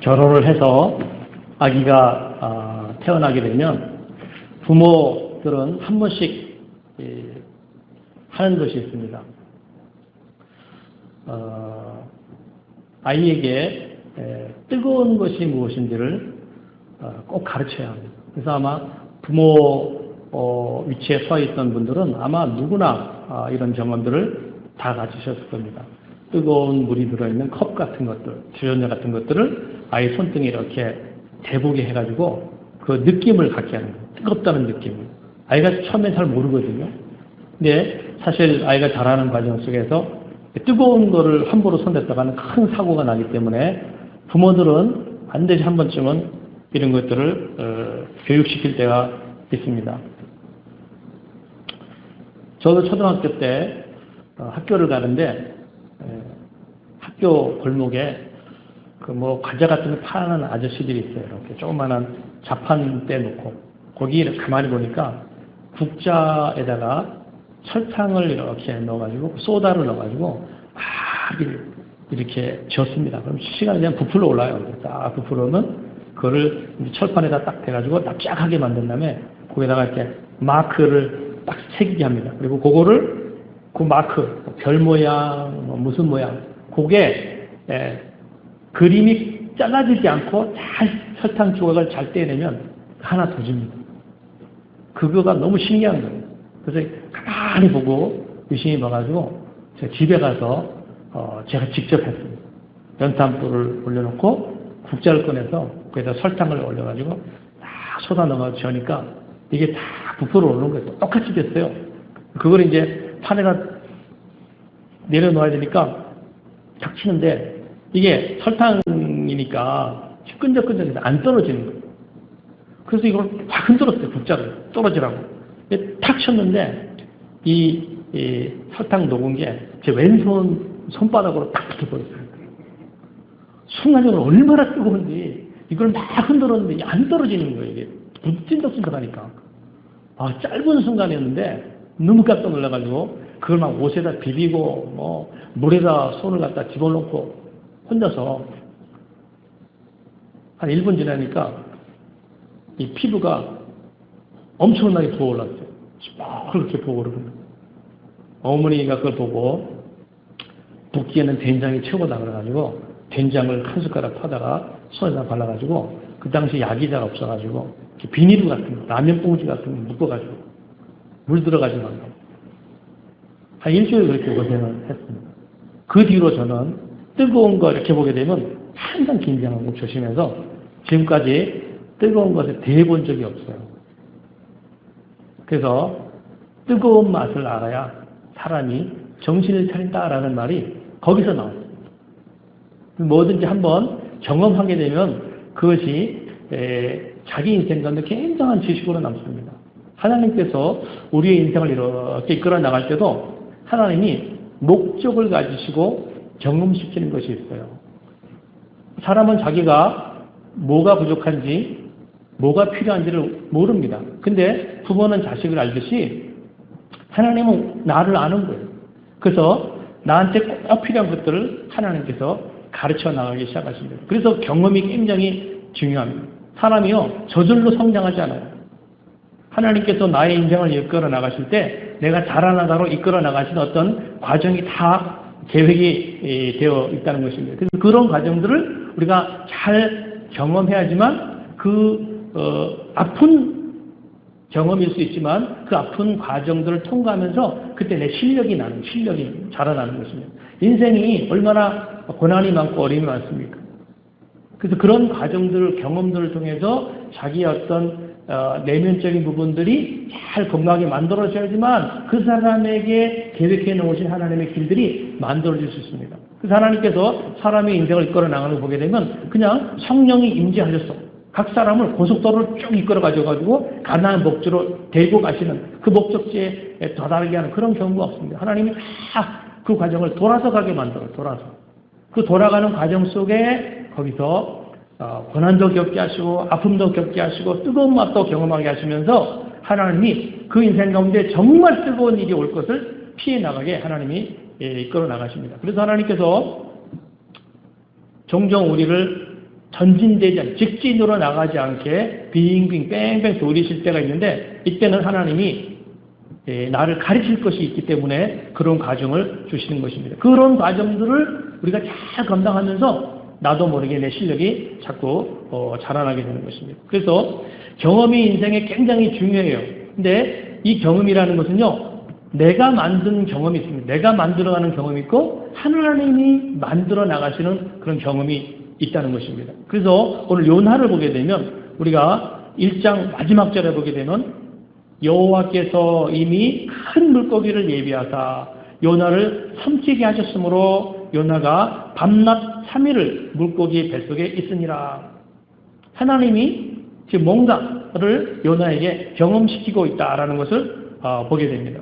결혼을 해서 아기가 태어나게 되면 부모들은 한 번씩 하는 것이 있습니다. 아이에게 뜨거운 것이 무엇인지를 꼭 가르쳐야 합니다. 그래서 아마 부모 위치에 서 있던 분들은 아마 누구나 이런 경험들을 다 가지셨을 겁니다. 뜨거운 물이 들어있는 컵 같은 것들, 주전자 같은 것들을 아이 손등에 이렇게 대보게 해가지고 그 느낌을 갖게 하는 거예요. 뜨겁다는 느낌을. 아이가 처음에 잘 모르거든요. 근데 사실 아이가 자라는 과정 속에서 뜨거운 거를 함부로 손댔다가는 큰 사고가 나기 때문에 부모들은 반드시 한 번쯤은 이런 것들을 교육시킬 때가 있습니다. 저도 초등학교 때 학교를 가는데 학교 골목에 과자 같은 거 파는 아저씨들이 있어요. 이렇게 조그만한 자판대 놓고 거기 가만히 보니까 국자에다가 설탕을 이렇게 넣어가지고 소다를 넣어가지고 막 이렇게 젓습니다. 그럼 시간이 그냥 부풀어 올라요. 딱 부풀어오면 그거를 철판에다 딱 대가지고 납작하게 만든 다음에 거기다가 이렇게 마크를 딱 새기게 합니다. 그리고 그거를 그 마크 별 모양 무슨 모양 그게 그림이 잘라지지 않고 잘 설탕 조각을 잘 떼내면 하나 더 줍니다. 그거가 너무 신기한 거예요. 그래서 가만히 보고 유심히 봐가지고 제가 집에 가서 제가 직접 했습니다. 연탄불을 올려놓고 국자를 꺼내서 거기다 설탕을 올려가지고 딱 소다 넣어가지고 저으니까 이게 다 부풀어 오르는 거예요. 똑같이 됐어요. 그걸 이제 판에다 내려놓아야 되니까 탁 치는데 이게 설탕이니까 끈적끈적해서 안 떨어지는 거예요. 그래서 이걸 확 흔들었어요. 국자를 떨어지라고. 탁 쳤는데 이 설탕 녹은 게 제 왼손 손바닥으로 딱 붙어버렸어요. 순간적으로 얼마나 뜨거운지 이걸 막 흔들었는데 안 떨어지는 거예요. 이게 찐득찐득하니까. 짧은 순간이었는데 너무 깜짝 놀라가지고 그걸 막 옷에다 비비고 물에다 손을 갖다 집어넣고 혼자서 한 1분 지나니까 이 피부가 엄청나게 부어올랐어요. 그렇게 부어오르고 어머니가 그걸 보고 붓기에는 된장이 최고다 그래가지고 된장을 한 숟가락 퍼다가 손에다 발라가지고 그 당시 야기자가 없어가지고 비닐루 같은 거, 라면 봉지 같은 거 묶어가지고 물 들어가지 말고 한 일주일 그렇게 고생을 했습니다. 그 뒤로 저는 뜨거운 거 이렇게 보게 되면 항상 긴장하고 조심해서 지금까지 뜨거운 것에 대해본 적이 없어요. 그래서 뜨거운 맛을 알아야 사람이 정신을 차린다라는 말이 거기서 나왔습니다. 뭐든지 한번 경험하게 되면 그것이 자기 인생 가운데 굉장한 지식으로 남습니다. 하나님께서 우리의 인생을 이렇게 이끌어 나갈 때도 하나님이 목적을 가지시고 경험시키는 것이 있어요. 사람은 자기가 뭐가 부족한지 뭐가 필요한지를 모릅니다. 근데 부모는 자식을 알듯이 하나님은 나를 아는 거예요. 그래서 나한테 꼭 필요한 것들을 하나님께서 가르쳐 나가기 시작하십니다. 그래서 경험이 굉장히 중요합니다. 사람이요 저절로 성장하지 않아요. 하나님께서 나의 인생을 이끌어 나가실 때 내가 자라나가로 이끌어 나가신 어떤 과정이 다 계획이 되어 있다는 것입니다. 그래서 그런 과정들을 우리가 잘 경험해야지만 아픈 경험일 수 있지만 그 아픈 과정들을 통과하면서 그때 내 실력이 자라나는 것입니다. 인생이 얼마나 고난이 많고 어려움이 많습니까? 그래서 그런 과정들, 경험들을 통해서 자기의 어떤 내면적인 부분들이 잘 건강하게 만들어져야지만 그 사람에게 계획해 놓으신 하나님의 길들이 만들어질 수 있습니다. 그래서 하나님께서 사람의 인생을 이끌어 나가는 걸 보게 되면 그냥 성령이 임재하셨어. 각 사람을 고속도로를 쭉 이끌어 가지고 가나안 목적으로 데리고 가시는 그 목적지에 도달하게 하는 그런 경우가 없습니다. 하나님이 다 그 과정을 돌아서 가게 만들어요. 그 돌아가는 과정 속에 거기서 고난도 겪게 하시고 아픔도 겪게 하시고 뜨거운 맛도 경험하게 하시면서 하나님이 그 인생 가운데 정말 뜨거운 일이 올 것을 피해 나가게 하나님이 이끌어 나가십니다. 그래서 하나님께서 종종 우리를 전진되지 않게 직진으로 나가지 않게 빙빙 뺑뺑 돌리실 때가 있는데 이때는 하나님이 나를 가르칠 것이 있기 때문에 그런 과정을 주시는 것입니다. 그런 과정들을 우리가 잘 감당하면서 나도 모르게 내 실력이 자꾸 자라나게 되는 것입니다. 그래서 경험이 인생에 굉장히 중요해요. 근데 이 경험이라는 것은요, 내가 만든 경험이 있습니다. 내가 만들어가는 경험이 있고 하나님이 만들어 나가시는 그런 경험이 있다는 것입니다. 그래서 오늘 요나를 보게 되면 우리가 1장 마지막 절에 보게 되면 여호와께서 이미 큰 물고기를 예비하사 요나를 삼키게 하셨으므로 요나가 밤낮 3일을 물고기 뱃속에 있으니라. 하나님이 지금 뭔가를 요나에게 경험시키고 있다라는 것을 보게 됩니다.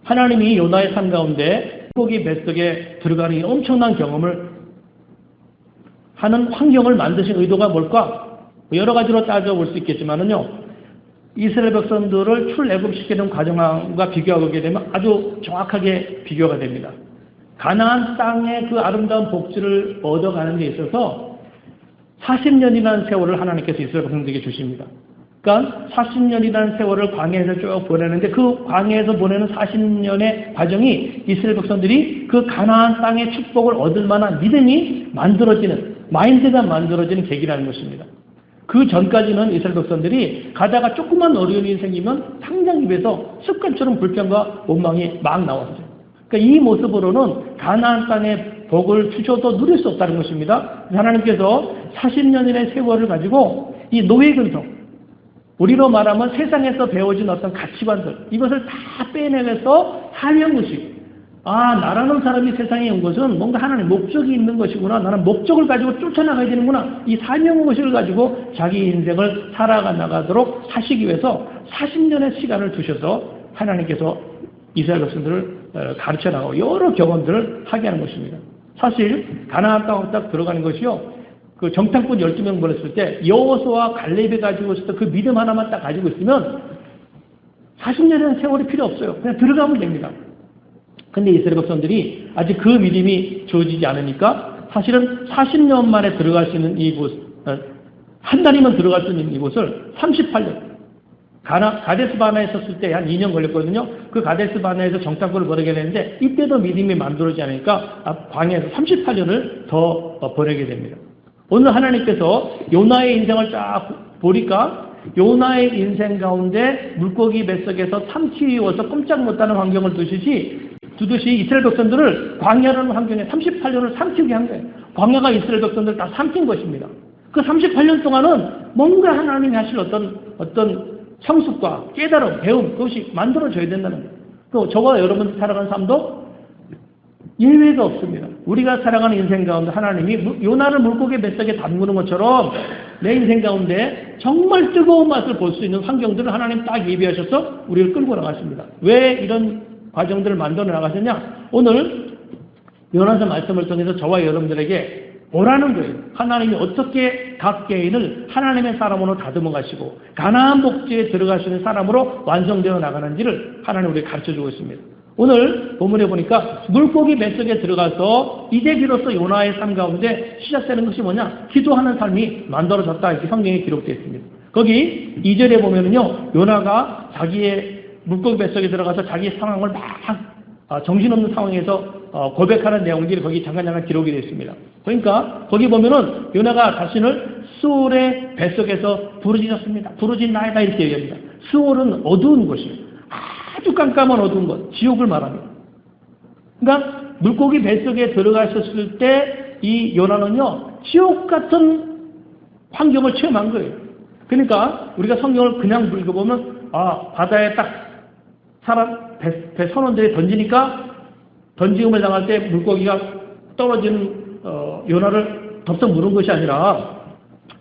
하나님이 요나의 삶 가운데 물고기 뱃속에 들어가는 엄청난 경험을 하는 환경을 만드신 의도가 뭘까? 여러 가지로 따져볼 수 있겠지만은요, 이스라엘 백성들을 출애굽시키는 과정과 비교하게 되면 아주 정확하게 비교가 됩니다. 가나안 땅의 그 아름다운 복지를 얻어가는 데 있어서 40년이라는 세월을 하나님께서 이스라엘 백성들에게 주십니다. 그러니까 40년이라는 세월을 광야에서 쭉 보내는데 그 광야에서 보내는 40년의 과정이 이스라엘 백성들이 그 가나안 땅의 축복을 얻을 만한 믿음이 만들어지는, 마인드가 만들어지는 계기라는 것입니다. 그 전까지는 이스라엘 백성들이 가다가 조그만 어려움이 생기면 당장 입에서 습관처럼 불평과 원망이 막 나왔어요. 그러니까 이 모습으로는 가나안 땅의 복을 주셔도 누릴 수 없다는 것입니다. 하나님께서 40년의 세월을 가지고 이 노예근성, 우리로 말하면 세상에서 배워진 어떤 가치관들, 이것을 다 빼내면서 사명의식, 나라는 사람이 세상에 온 것은 뭔가 하나님의 목적이 있는 것이구나. 나는 목적을 가지고 쫓아나가야 되는구나. 이 사명의식을 가지고 자기 인생을 살아가 나가도록 하시기 위해서 40년의 시간을 두셔서 하나님께서 이스라엘 백성들을 가르쳐 나가고 여러 경험들을 하게 하는 것입니다. 사실 가나안 땅으로 딱 들어가는 것이요, 그 정탐꾼 12명 보냈을 때 여호수아와 갈렙이 가지고 있었던 그 믿음 하나만 딱 가지고 있으면 40년이라는 세월이 필요 없어요. 그냥 들어가면 됩니다. 근데 이스라엘 백성들이 아직 그 믿음이 주어지지 않으니까 사실은 40년 만에 들어갈 수 있는 이곳, 한 달이면 들어갈 수 있는 이곳을 38년, 가데스 바네에 있었을 때 한 2년 걸렸거든요. 그 가데스 바네에서 정탐꾼을 보내게 되는데 이때도 믿음이 만들어지지 않으니까 광야에서 38년을 더 보내게 됩니다. 오늘 하나님께서 요나의 인생을 쫙 보니까 요나의 인생 가운데 물고기 뱃속에서 삼키워서 꼼짝 못하는 환경을 두듯이 이스라엘 백성들을 광야라는 환경에 38년을 삼키게 한 거예요. 광야가 이스라엘 백성들을 다 삼킨 것입니다. 그 38년 동안은 뭔가 하나님이 하실 어떤 성숙과 깨달음, 배움, 그것이 만들어져야 된다는 거예요. 또 저와 여러분 살아가는 삶도 예외가 없습니다. 우리가 살아가는 인생 가운데 하나님이 요나를 물고기 뱃속에 담그는 것처럼 내 인생 가운데 정말 뜨거운 맛을 볼 수 있는 환경들을 하나님 딱 예비하셔서 우리를 끌고 나가십니다. 왜 이런 과정들을 만들어 나가셨냐? 오늘 요나서 말씀을 통해서 저와 여러분들에게 보라는 거예요. 하나님이 어떻게 각 개인을 하나님의 사람으로 다듬어 가시고 가나안 복지에 들어갈 수 있는 사람으로 완성되어 나가는지를 하나님 우리에게 가르쳐주고 있습니다. 오늘 본문에 보니까 물고기 뱃속에 들어가서 이제 비로소 요나의 삶 가운데 시작되는 것이 뭐냐? 기도하는 삶이 만들어졌다. 이렇게 성경에 기록되어 있습니다. 거기 2절에 보면은요, 요나가 자기의 물고기 뱃속에 들어가서 자기의 상황을 막 정신없는 상황에서 고백하는 내용들이 거기 잠깐 기록이 되어 있습니다. 그러니까 거기 보면은 요나가 자신을 스올의 뱃속에서 부르짖었습니다. 부르짖나이다 이렇게 얘기합니다. 스올은 어두운 곳이에요. 아주 깜깜한 어두운 것, 지옥을 말합니다. 그러니까 물고기 뱃속에 들어가셨을 때 이 요나는요, 지옥 같은 환경을 체험한 거예요. 그러니까 우리가 성경을 그냥 읽어보면 바다에 딱 사람 배 선원들이 던지니까 던지음을 당할 때 물고기가 떨어지는 요나를 덥석 물은 것이 아니라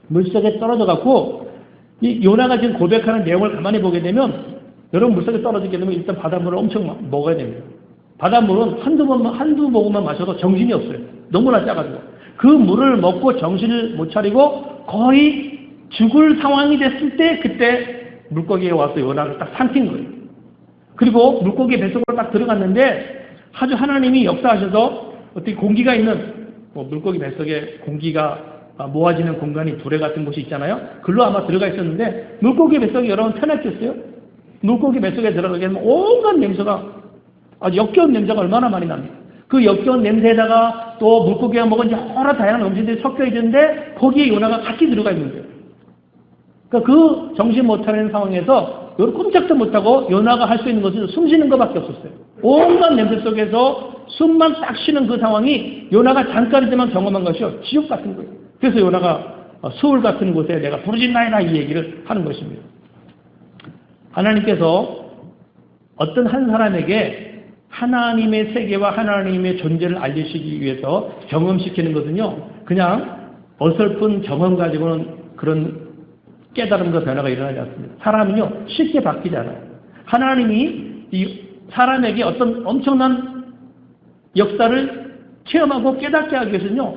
물속에 떨어져 갖고 이 요나가 지금 고백하는 내용을 가만히 보게 되면 여러분 물속에 떨어지게 되면 일단 바닷물을 엄청 먹어야 됩니다. 바닷물은 한두 모금만 마셔도 정신이 없어요. 너무나 짜가지고. 그 물을 먹고 정신을 못 차리고 거의 죽을 상황이 됐을 때 그때 물고기에 와서 요나를 딱 삼킨 거예요. 그리고 물고기 뱃속으로 딱 들어갔는데 아주 하나님이 역사하셔서 어떻게 공기가 있는 뭐 물고기 뱃속에 공기가 모아지는 공간이 두레 같은 곳이 있잖아요. 글로 아마 들어가 있었는데 물고기 뱃속에 여러분 편했겠어요? 물고기 뱃속에 들어가게 되면 온갖 냄새가 아주 역겨운 냄새가 얼마나 많이 납니까? 그 역겨운 냄새에다가 또 물고기가 먹은 여러 다양한 음식들이 섞여 있는데 거기에 요나가 같이 들어가 있는 거예요. 그러니까 그 정신 못 차리는 상황에서 꼼짝도 못하고 요나가 할 수 있는 것은 숨 쉬는 것밖에 없었어요. 온갖 냄새 속에서 숨만 딱 쉬는 그 상황이 요나가 잠깐이지만 경험한 것이요. 지옥 같은 거예요. 그래서 요나가 수울 같은 곳에 내가 부르짖나이다 이 얘기를 하는 것입니다. 하나님께서 어떤 한 사람에게 하나님의 세계와 하나님의 존재를 알리시기 위해서 경험시키는 것은요. 그냥 어설픈 경험 가지고는 그런 깨달음과 변화가 일어나지 않습니다. 사람은요. 쉽게 바뀌지 않아요. 하나님이 이 사람에게 어떤 엄청난 역사를 체험하고 깨닫게 하기 위해서는요.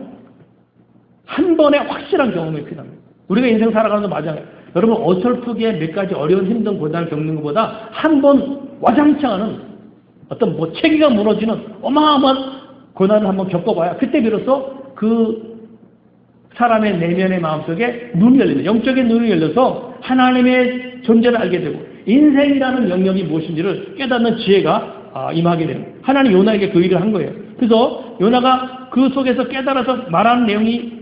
한 번의 확실한 경험이 필요합니다. 우리가 인생 살아가는 거 맞아요. 여러분 어설프게 몇 가지 어려운 힘든 고난을 겪는 것보다 한 번 와장창하는 어떤 뭐 체계가 무너지는 어마어마한 고난을 한번 겪어봐야 그때 비로소 그 사람의 내면의 마음속에 눈이 열립니다. 영적인 눈이 열려서 하나님의 존재를 알게 되고 인생이라는 영역이 무엇인지를 깨닫는 지혜가 임하게 됩니다. 하나님 요나에게 그 일을 한 거예요. 그래서 요나가 그 속에서 깨달아서 말하는 내용이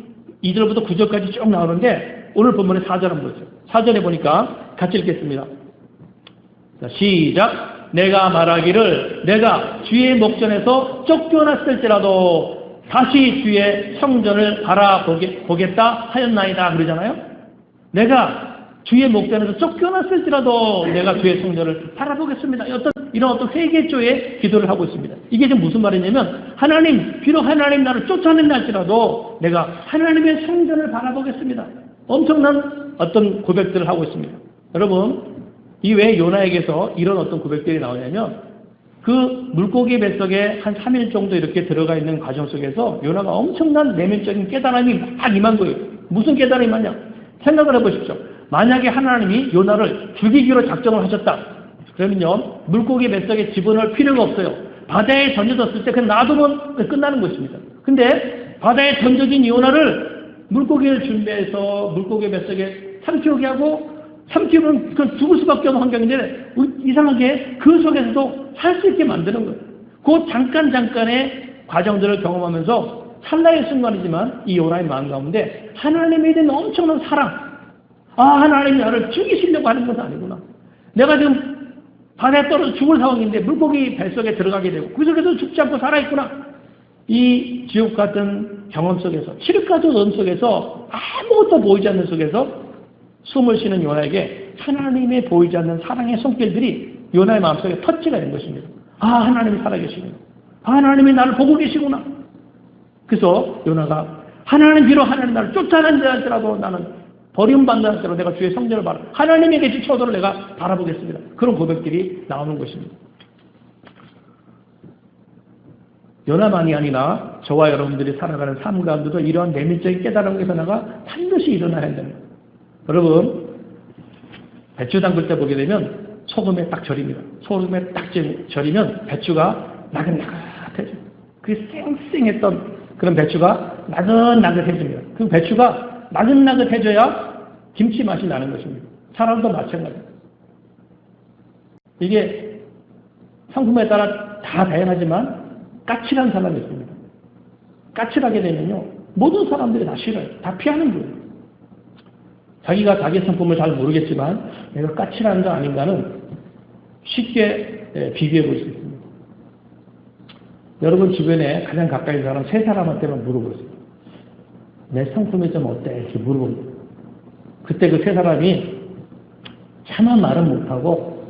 2절부터 9절까지 쭉 나오는데 오늘 본문의 4절 한번 보죠. 4절에 보니까 같이 읽겠습니다. 자, 시작. 내가 말하기를 내가 주의 목전에서 쫓겨났을지라도 다시 주의 성전을 바라보겠다 하였나이다 그러잖아요. 내가 주의 목전에서 쫓겨났을지라도 내가 주의 성전을 바라보겠습니다. 이런 어떤 회개조의 기도를 하고 있습니다. 이게 지금 무슨 말이냐면 하나님 비록 하나님 나를 쫓아낸다 할지라도 내가 하나님의 성전을 바라보겠습니다. 엄청난 어떤 고백들을 하고 있습니다. 여러분 이 왜 요나에게서 이런 어떤 고백들이 나오냐면 그 물고기 뱃속에 한 3일 정도 이렇게 들어가 있는 과정 속에서 요나가 엄청난 내면적인 깨달음이 막 임한 거예요. 무슨 깨달음이 임하냐? 생각을 해보십시오. 만약에 하나님이 요나를 죽이기로 작정을 하셨다. 그러면요 물고기 뱃속에 집어넣을 필요가 없어요. 바다에 던져졌을 때 그냥 놔두면 끝나는 것입니다. 근데 바다에 던져진 요나를 물고기를 준비해서 물고기 뱃속에 삼키게 하고 삼키면 그 죽을 수밖에 없는 환경인데 이상하게 그 속에서도 살 수 있게 만드는 거예요. 그 잠깐의 과정들을 경험하면서 찰나의 순간이지만 이 요나의 마음 가운데 하나님에 대한 엄청난 사랑, 하나님이 나를 죽이시려고 하는 것은 아니구나. 내가 지금 바다에 떨어져 죽을 상황인데 물고기 뱃속에 들어가게 되고 그 속에서 죽지 않고 살아있구나. 이 지옥 같은 경험 속에서 칠흑 같은 음 속에서 아무것도 보이지 않는 속에서 숨을 쉬는 요나에게 하나님의 보이지 않는 사랑의 손길들이 요나의 마음속에 터치가 된 것입니다. 하나님이 살아계시구나. 하나님이 나를 보고 계시구나. 그래서 요나가 비록 하나님 나를 쫓아낸다 할지라도 나는 버림받는다 할지라도 내가 주의 성전을 하나님의 계신 초도를 내가 바라보겠습니다. 그런 고백들이 나오는 것입니다. 요나만이 아니라 저와 여러분들이 살아가는 삶 가운데도 이러한 내면적인 깨달음의 변화가 반드시 일어나야 된다. 여러분 배추 담글 때 보게 되면 소금에 딱 절입니다. 소금에 딱 절이면 배추가 나긋나긋해져요. 그게 쌩쌩했던 그런 배추가 나긋나긋해집니다. 그 배추가 나긋나긋해져야 김치 맛이 나는 것입니다. 사람도 마찬가지입니다. 이게 상품에 따라 다 다양하지만 까칠한 사람이 있습니다. 까칠하게 되면요 모든 사람들이 다 싫어요. 다 피하는 거예요. 자기가 자기 성품을 잘 모르겠지만 내가 까칠한가 아닌가는 쉽게 비교해 볼 수 있습니다. 여러분 주변에 가장 가까이 있는 사람 세 사람한테만 물어보세요. 내 성품이 좀 어때? 이렇게 물어봅니다. 그때 그 세 사람이 차마 말은 못하고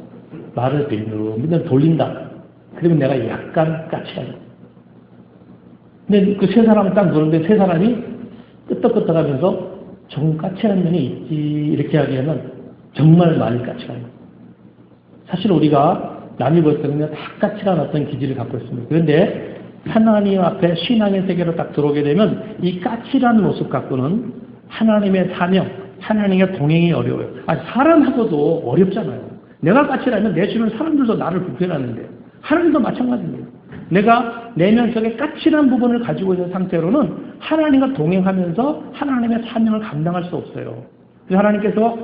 말을 빌면 돌린다. 그러면 내가 약간 까칠하다. 근데 그 세 사람을 딱 물었는데 세 사람이 끄떡끄떡하면서 조금 까칠한 면이 있지 이렇게 하기에는 정말 많이 까칠한 거예요. 사실 우리가 남이 볼 때는 다 까칠한 어떤 기질을 갖고 있습니다. 그런데 하나님 앞에 신앙의 세계로 딱 들어오게 되면 이 까칠한 모습 갖고는 하나님의 사명, 하나님의 동행이 어려워요. 사람하고도 어렵잖아요. 내가 까칠하면 내 주변 사람들도 나를 불편하는데 하나님도 마찬가지입니다. 내가 내면 속에 까칠한 부분을 가지고 있는 상태로는 하나님과 동행하면서 하나님의 사명을 감당할 수 없어요. 그래서 하나님께서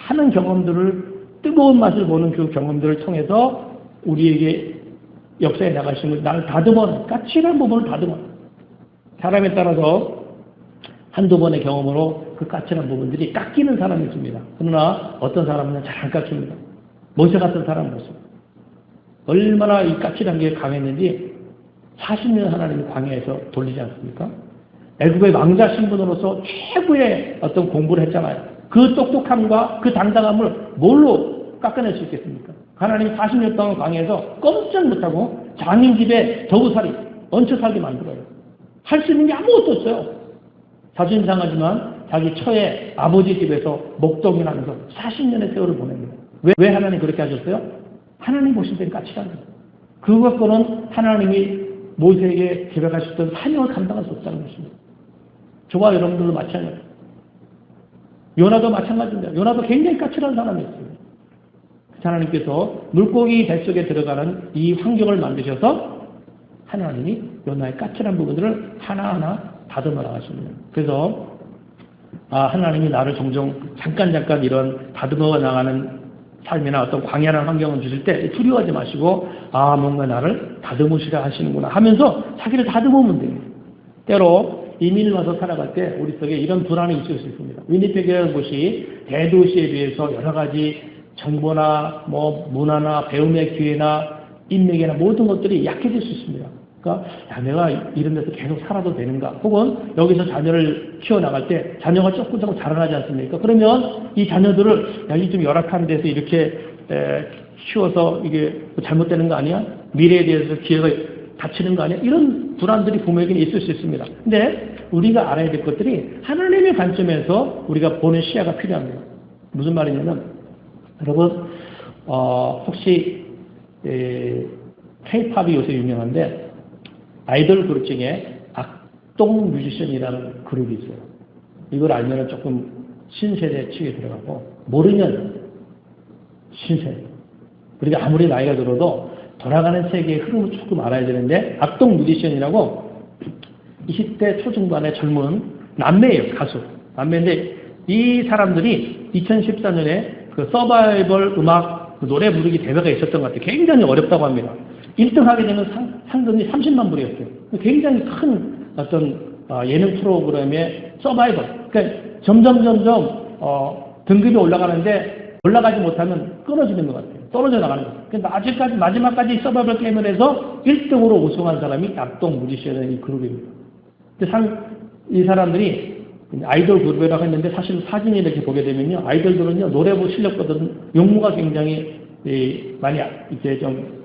많은 경험들을, 뜨거운 맛을 보는 그 경험들을 통해서 우리에게 역사에 나가시는, 나를 다듬어, 까칠한 부분을 다듬어. 사람에 따라서 한두 번의 경험으로 그 까칠한 부분들이 깎이는 사람이 있습니다. 그러나 어떤 사람은 잘 안 깎입니다. 모세 같은 사람은 없습니다. 얼마나 이 까칠한 게 강했는지 40년 하나님이 광야에서 돌리지 않습니까? 애굽의 왕자 신분으로서 최고의 어떤 공부를 했잖아요. 그 똑똑함과 그 당당함을 뭘로 깎아낼 수 있겠습니까? 하나님이 40년 동안 광야에서 꼼짝 못하고 장인 집에 더구살이, 얹혀 살게 만들어요. 할 수 있는 게 아무것도 없어요. 자존심 상하지만 자기 처의 아버지 집에서 목동을 하면서 40년의 세월을 보냅니다. 왜 하나님 그렇게 하셨어요? 하나님 보실 때는 까칠한 거예요. 그것과는 하나님이 모세에게 계획하셨던 사명을 감당할 수 없다는 것입니다. 저와 여러분들도 마찬가지예요. 요나도 마찬가지입니다. 요나도 굉장히 까칠한 사람이었어요. 하나님께서 물고기 뱃속에 들어가는 이 환경을 만드셔서 하나님이 요나의 까칠한 부분들을 하나하나 다듬어 나가십니다. 그래서 하나님이 나를 종종 잠깐 이런 다듬어 나가는 삶이나 어떤 광야라는 환경을 주실 때 두려워하지 마시고 뭔가 나를 다듬으시라 하시는구나 하면서 자기를 다듬으면 돼요. 때로 이민을 와서 살아갈 때 우리 속에 이런 불안이 있을 수 있습니다. 위니페그라는 곳이 대도시에 비해서 여러 가지 정보나 문화나 배움의 기회나 인맥이나 모든 것들이 약해질 수 있습니다. 그러니까 내가 이런 데서 계속 살아도 되는가? 혹은 여기서 자녀를 키워나갈 때 자녀가 조금 자라나지 않습니까? 그러면 이 자녀들을 이 좀 열악한 데서 이렇게 키워서 이게 잘못되는 거 아니야? 미래에 대해서 기회가 닫히는 거 아니야? 이런 불안들이 부모에게 있을 수 있습니다. 근데 우리가 알아야 될 것들이 하나님의 관점에서 우리가 보는 시야가 필요합니다. 무슨 말이냐면 여러분 혹시 K-팝이 요새 유명한데 아이돌 그룹 중에 악동 뮤지션이라는 그룹이 있어요. 이걸 알면 조금 신세대 측에 들어가고 모르면 신세대. 그러니까 아무리 나이가 들어도 돌아가는 세계의 흐름을 조금 알아야 되는데 악동 뮤지션이라고 20대 초중반의 젊은 남매예요. 가수. 남매인데 이 사람들이 2014년에 그 서바이벌 음악 노래 부르기 대회가 있었던 것 같아요. 굉장히 어렵다고 합니다. 1등 하게 되면 상금이 30만 불이었어요. 굉장히 큰 어떤 예능 프로그램의 서바이벌. 그러니까 점점 등급이 올라가는데 올라가지 못하면 끊어지는 것 같아요. 떨어져 나가는 것 같아요. 그러니까 아직까지 마지막까지 서바이벌 게임을 해서 1등으로 우승한 사람이 악동 뮤지션의 이 그룹입니다. 이 사람들이 아이돌 그룹이라고 했는데 사실 사진을 이렇게 보게 되면요. 아이돌들은요. 노래부 실력보다는 용모가 굉장히 많이 이제 좀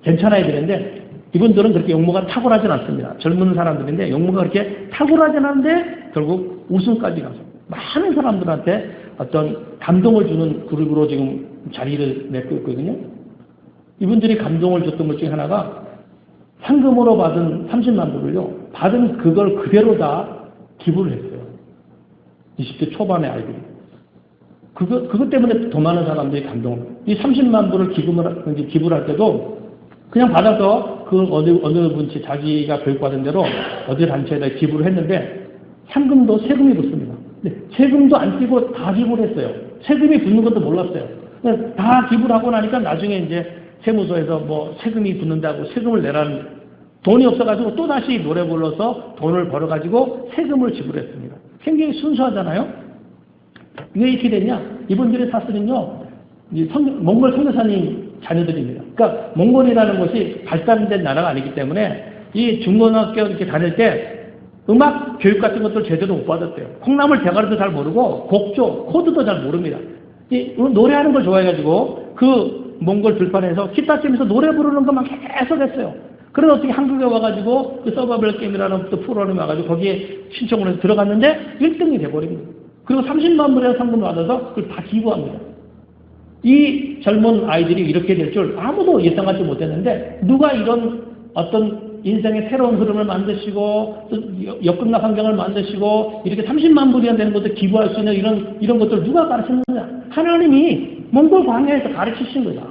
괜찮아야 되는데 이분들은 그렇게 용모가 탁월하진 않습니다. 젊은 사람들인데 용모가 그렇게 탁월하진 않은데 결국 우승까지 가서 많은 사람들한테 어떤 감동을 주는 그룹으로 지금 자리를 맺고 있거든요. 이분들이 감동을 줬던 것 중에 하나가 상금으로 받은 30만 불을요. 받은 그걸 그대로 다 기부를 했어요. 20대 초반의 아이들이. 그것 때문에 더 많은 사람들이 감동을. 이 30만 불을 기부를 할 때도 그냥 받아서 그 어느 분치 자기가 교육받은 대로 어디 단체에다 기부를 했는데 상금도 세금이 붙습니다. 근데 세금도 안 떼고 다 기부를 했어요. 세금이 붙는 것도 몰랐어요. 다 기부를 하고 나니까 나중에 이제 세무서에서 세금이 붙는다고 세금을 내라는 돈이 없어가지고 또다시 노래 불러서 돈을 벌어가지고 세금을 지불했습니다. 굉장히 순수하잖아요? 왜 이렇게 됐냐? 이분들의 사슬은요, 몽골 선교사님 자녀들입니다. 그러니까 몽골이라는 것이 발달된 나라가 아니기 때문에 이 중고등학교 이렇게 다닐 때 음악 교육 같은 것도 제대로 못 받았대요. 콩나물 대가리도 잘 모르고 곡조, 코드도 잘 모릅니다. 노래하는 걸 좋아해가지고 그 몽골 들판에서 기타 치면서 노래 부르는 것만 계속 했어요. 그래서 어떻게 한국에 와가지고 그 서바이벌 게임이라는 또 프로그램에 와가지고 거기에 신청을 해서 들어갔는데 1등이 돼버립니다. 그리고 30만 불의 상금을 받아서 그걸 다 기부합니다. 이 젊은 아이들이 이렇게 될 줄 아무도 예상하지 못했는데 누가 이런 어떤 인생의 새로운 흐름을 만드시고 또 역극락 환경을 만드시고 이렇게 30만 불이 되는 것도 기부할 수 있는 이런 것들을 누가 가르쳤느냐? 하나님이 몽골 광야에서 가르치신 거다.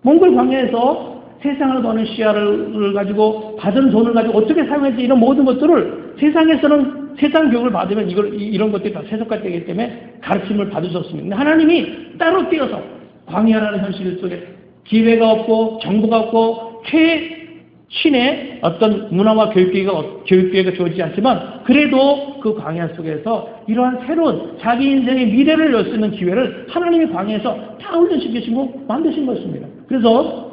몽골 광야에서 세상을 보는 시야를 가지고 받은 돈을 가지고 어떻게 사용할지 이런 모든 것들을 세상에서는 세상 교육을 받으면 이런 것들이 다 세속화되기 때문에 가르침을 받을 수 없습니다. 근데 하나님이 따로 떼어서 광야라는 현실 속에 기회가 없고 정보가 없고 최신의 어떤 문화와 교육기회가 주어지지 않지만 그래도 그 광야 속에서 이러한 새로운 자기 인생의 미래를 열 수 있는 기회를 하나님이 광야에서 다 훈련시키시고 만드신 것입니다. 그래서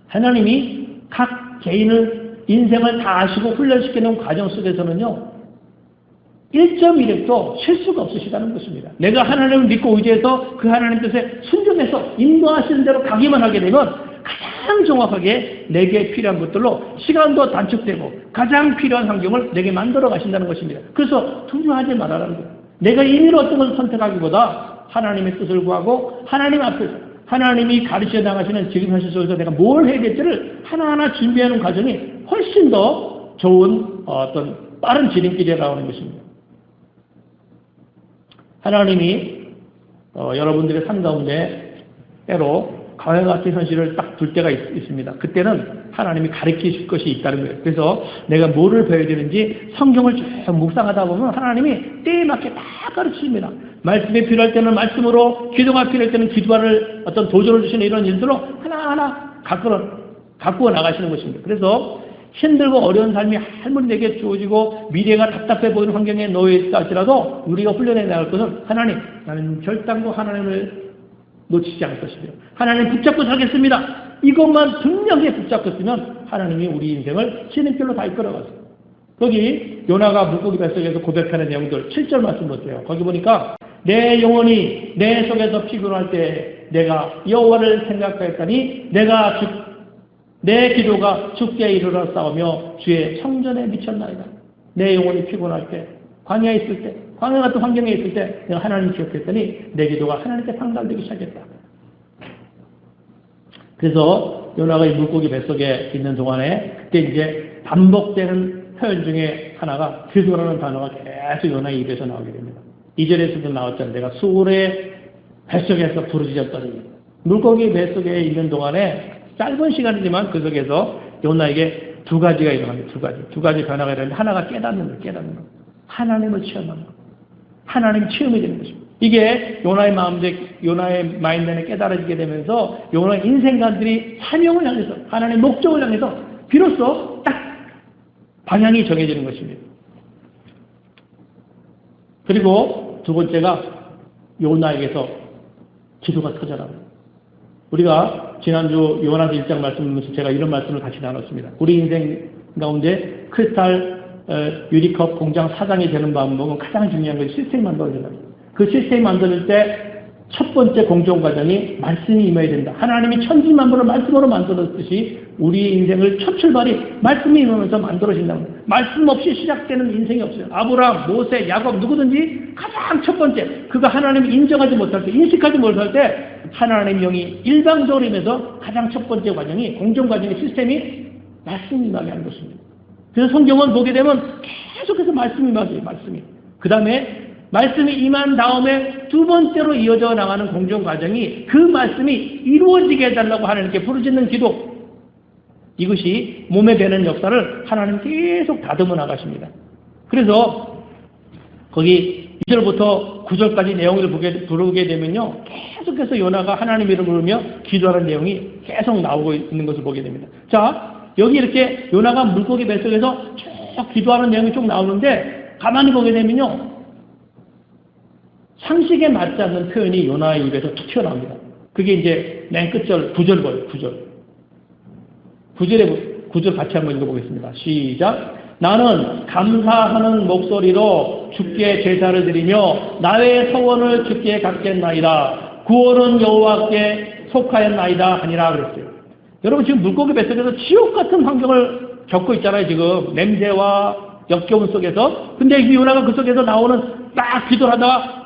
하나님이 각 개인을 인생을 다 아시고 훈련시키는 과정 속에서는요 1.1획도 실수가 없으시다는 것입니다. 내가 하나님을 믿고 의지해서 그 하나님 뜻에 순종해서 인도하시는 대로 가기만 하게 되면 가장 정확하게 내게 필요한 것들로 시간도 단축되고 가장 필요한 환경을 내게 만들어 가신다는 것입니다. 그래서 두려워하지 말아라는 거예요. 내가 임의로 어떤 것을 선택하기보다 하나님의 뜻을 구하고 하나님 앞에서 하나님이 가르쳐 나가시는 지금 현실 속에서 내가 뭘 해야 될지를 하나하나 준비하는 과정이 훨씬 더 좋은 어떤 빠른 지름길이라고 하는 것입니다. 하나님이 여러분들의 삶 가운데 때로 광야 같은 현실을 딱 둘 때가 있습니다. 그때는 하나님이 가르치실 것이 있다는 거예요. 그래서 내가 뭐를 배워야 되는지 성경을 쭉 묵상하다 보면 하나님이 때에 맞게 다 가르치십니다. 말씀이 필요할 때는 말씀으로, 기도가 필요할 때는 기도를 어떤 도전을 주시는 이런 일들로 하나하나 가꾸어 나가시는 것입니다. 그래서 힘들고 어려운 삶이 할머니 내게 주어지고 미래가 답답해 보이는 환경에 놓여 있다 할지라도 우리가 훈련해 나갈 것은 하나님, 나는 결단코 하나님을 놓치지 않을 것이며 하나님 붙잡고 살겠습니다. 이것만 분명히 붙잡고 있으면 하나님이 우리 인생을 지름길로 다 이끌어가세요. 거기 요나가 물고기 뱃속에서 고백하는 내용들 7절 말씀 보세요. 거기 보니까 내 영혼이 내 속에서 피곤할 때 내가 여호와를 생각하였더니 내 기도가 주께 이르러 싸우며 주의 성전에 미쳤나이다. 내 영혼이 피곤할 때, 광야에 있을 때, 광야 같은 환경에 있을 때 내가 하나님 기억했더니 내 기도가 하나님께 상달되기 시작했다. 그래서 요나가 이 물고기 뱃속에 있는 동안에 그때 이제 반복되는 표현 중에 하나가 기도라는 단어가 계속 요나의 입에서 나오게 됩니다. 2절에서도 나왔잖아요. 내가 수울의 뱃속에서 부르짖었더니 물고기 뱃속에 있는 동안에 짧은 시간이지만 그 속에서 요나에게 두 가지가 일어납니다. 두 가지 변화가 일어나는데 하나가 깨닫는 거. 하나님을 체험하는 거. 하나님 체험이 되는 것입니다. 이게 요나의 마인드 안에 깨달아지게 되면서 요나의 인생관들이 사명을 향해서 하나님의 목적을 향해서 비로소 딱 방향이 정해지는 것입니다. 그리고 두 번째가 요나에게서 기도가 터져나옵니다. 우리가 지난주 요나서 1장 말씀을 제가 이런 말씀을 같이 나눴습니다. 우리 인생 가운데 크리스탈 유리컵 공장 사장이 되는 방법은 가장 중요한 것이 시스템이 만들어진다. 그 시스템이 만들 때 첫 번째 공정 과정이 말씀이 임해야 된다. 하나님이 천지만물을 말씀으로 만들었듯이 우리 인생을 첫 출발이 말씀이 임하면서 만들어진다는 거예요. 말씀 없이 시작되는 인생이 없어요. 아브라함, 모세, 야곱 누구든지 가장 첫 번째 그가 하나님을 인정하지 못할 때, 인식하지 못할 때 하나님의 영이 일방적으로 임해서 가장 첫 번째 과정이 공정 과정의 시스템이 말씀이 임하게 하는 것입니다. 그래서 성경은 보게 되면 계속해서 말씀이 임하죠. 말씀이. 그 다음에 말씀이 임한 다음에 두 번째로 이어져 나가는 공정 과정이 그 말씀이 이루어지게 해달라고 하나님께 부르짖는 기도. 이것이 몸에 배는 역사를 하나님 계속 다듬어 나가십니다. 그래서 거기 2절부터 9절까지 내용을 부르게 되면요. 계속해서 요나가 하나님 이름을 부르며 기도하는 내용이 계속 나오고 있는 것을 보게 됩니다. 자, 여기 이렇게 요나가 물고기 뱃속에서 쭉 기도하는 내용이 쭉 나오는데 가만히 보게 되면요. 상식에 맞지 않는 표현이 요나의 입에서 툭 튀어나옵니다. 그게 이제 맨 끝절 9절 보여요. 9절 같이 한번 읽어보겠습니다. 시작. 나는 감사하는 목소리로 주께 제사를 드리며 나의 서원을 주께 갚겠나이다. 구원은 여호와께 속하였나이다 하니라 그랬어요. 여러분 지금 물고기 뱃속에서 지옥 같은 환경을 겪고 있잖아요. 지금 냄새와 역겨움 속에서. 근데 이 요나가 그 속에서 나오는 딱 기도를 하다가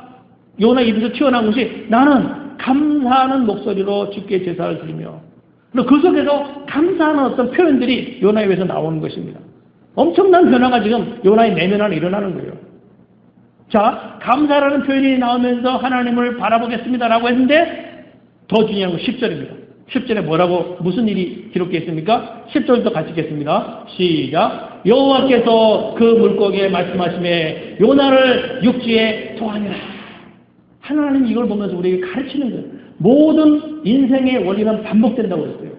요나 입에서 튀어나온 것이 나는 감사하는 목소리로 주께 제사를 드리며 그 속에서 감사하는 어떤 표현들이 요나 입에서 나오는 것입니다. 엄청난 변화가 지금 요나의 내면 안에 일어나는 거예요. 자, 감사라는 표현이 나오면서 하나님을 바라보겠습니다라고 했는데 더 중요한 건 10절입니다. 10절에 무슨 일이 기록되어 있습니까? 10절부터 같이 읽겠습니다. 시작. 여호와께서 그 물고기에 말씀하심에 요나를 육지에 토하니라. 하나님 이걸 보면서 우리에게 가르치는 거예요. 모든 인생의 원리는 반복된다고 그랬어요.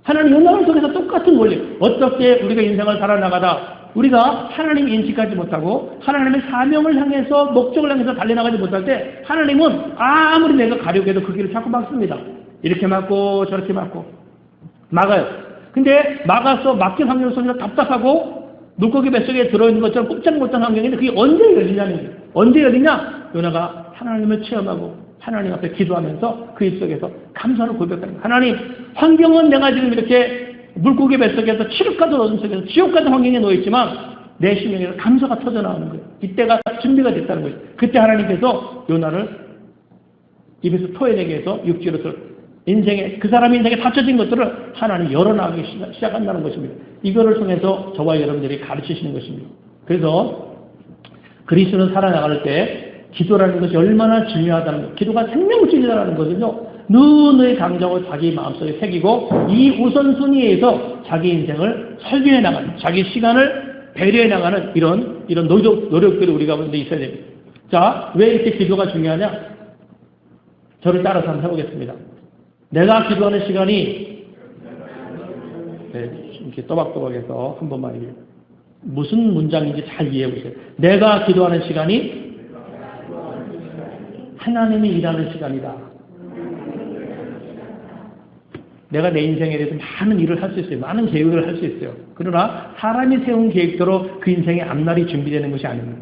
하나님 요나를 통해서 똑같은 원리. 어떻게 우리가 인생을 살아나가다 우리가 하나님 인식하지 못하고 하나님의 사명을 향해서 목적을 향해서 달려나가지 못할 때 하나님은 아무리 내가 가려고 해도 그 길을 자꾸 막습니다. 이렇게 막고 저렇게 막고 막아요. 근데 막아서 막힌 환경 속에서 답답하고 물고기 뱃속에 들어있는 것처럼 꼼짝못한 환경인데 그게 언제 열리냐는 거예요. 언제 열리냐? 요나가 하나님을 체험하고 하나님 앞에 기도하면서 그 입속에서 감사를 고백하는 거예요. 하나님, 환경은 내가 지금 이렇게 물고기 뱃속에서 칠흑 같은 어둠 속에서 지옥 같은 환경에 놓여있지만 내 심령에서 감사가 터져나오는 거예요. 이때가 준비가 됐다는 거예요. 그때 하나님께서 요나를 입에서 토해내게 해서 육지로서 인생에 그 사람의 인생에 닫혀진 것들을 하나님 열어나가기 시작한다는 것입니다. 이거를 통해서 저와 여러분들이 가르치시는 것입니다. 그래서 그리스도는 살아나갈 때 기도라는 것이 얼마나 중요하다는 것, 기도가 생명줄이라는 것은요, 너의 강정을 자기 마음속에 새기고 이 우선순위에서 자기 인생을 설계해 나가는, 자기 시간을 배려해 나가는 이런 노력들이 우리가 먼저 있어야 됩니다. 자, 왜 이렇게 기도가 중요하냐? 저를 따라서 한번 해보겠습니다. 내가 기도하는 시간이 이렇게 또박또박해서 한 번만 이게 무슨 문장인지 잘 이해해 보세요. 내가 기도하는 시간이 하나님이 일하는 시간이다. 내가 내 인생에 대해서 많은 일을 할 수 있어요. 많은 계획을 할 수 있어요. 그러나 사람이 세운 계획대로 그 인생의 앞날이 준비되는 것이 아닙니다.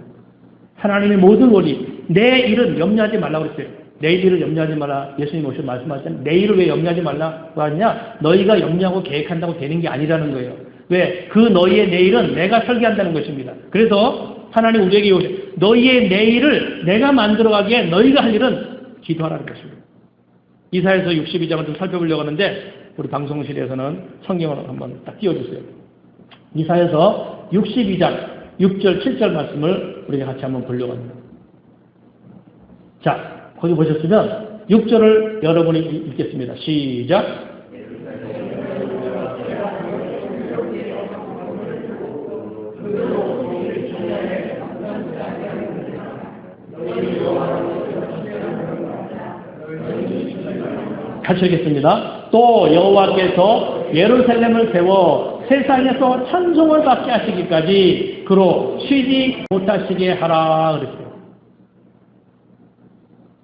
하나님의 모든 원리, 내 일은 염려하지 말라고 그랬어요. 내일 일을 염려하지 말라. 예수님 오셔서 말씀하셨잖아요. 내일을 왜 염려하지 말라고 하느냐? 너희가 염려하고 계획한다고 되는 게 아니라는 거예요. 왜? 그 너희의 내일은 내가 설계한다는 것입니다. 그래서 하나님 우리에게 오셔 너희의 내일을 내가 만들어가기에 너희가 할 일은 기도하라는 것입니다. 이사야서 62장을 좀 살펴보려고 하는데 우리 방송실에서는 성경을 한번 딱 띄워주세요. 이사야서 62장 6절 7절 말씀을 우리가 같이 한번 보려고 합니다. 자, 거기 보셨으면 6절을 여러분이 읽겠습니다. 시작. 같이 읽겠습니다. 또 여호와께서 예루살렘을 세워 세상에서 찬송을 받게 하시기까지 그로 쉬지 못하시게 하라 그랬어요.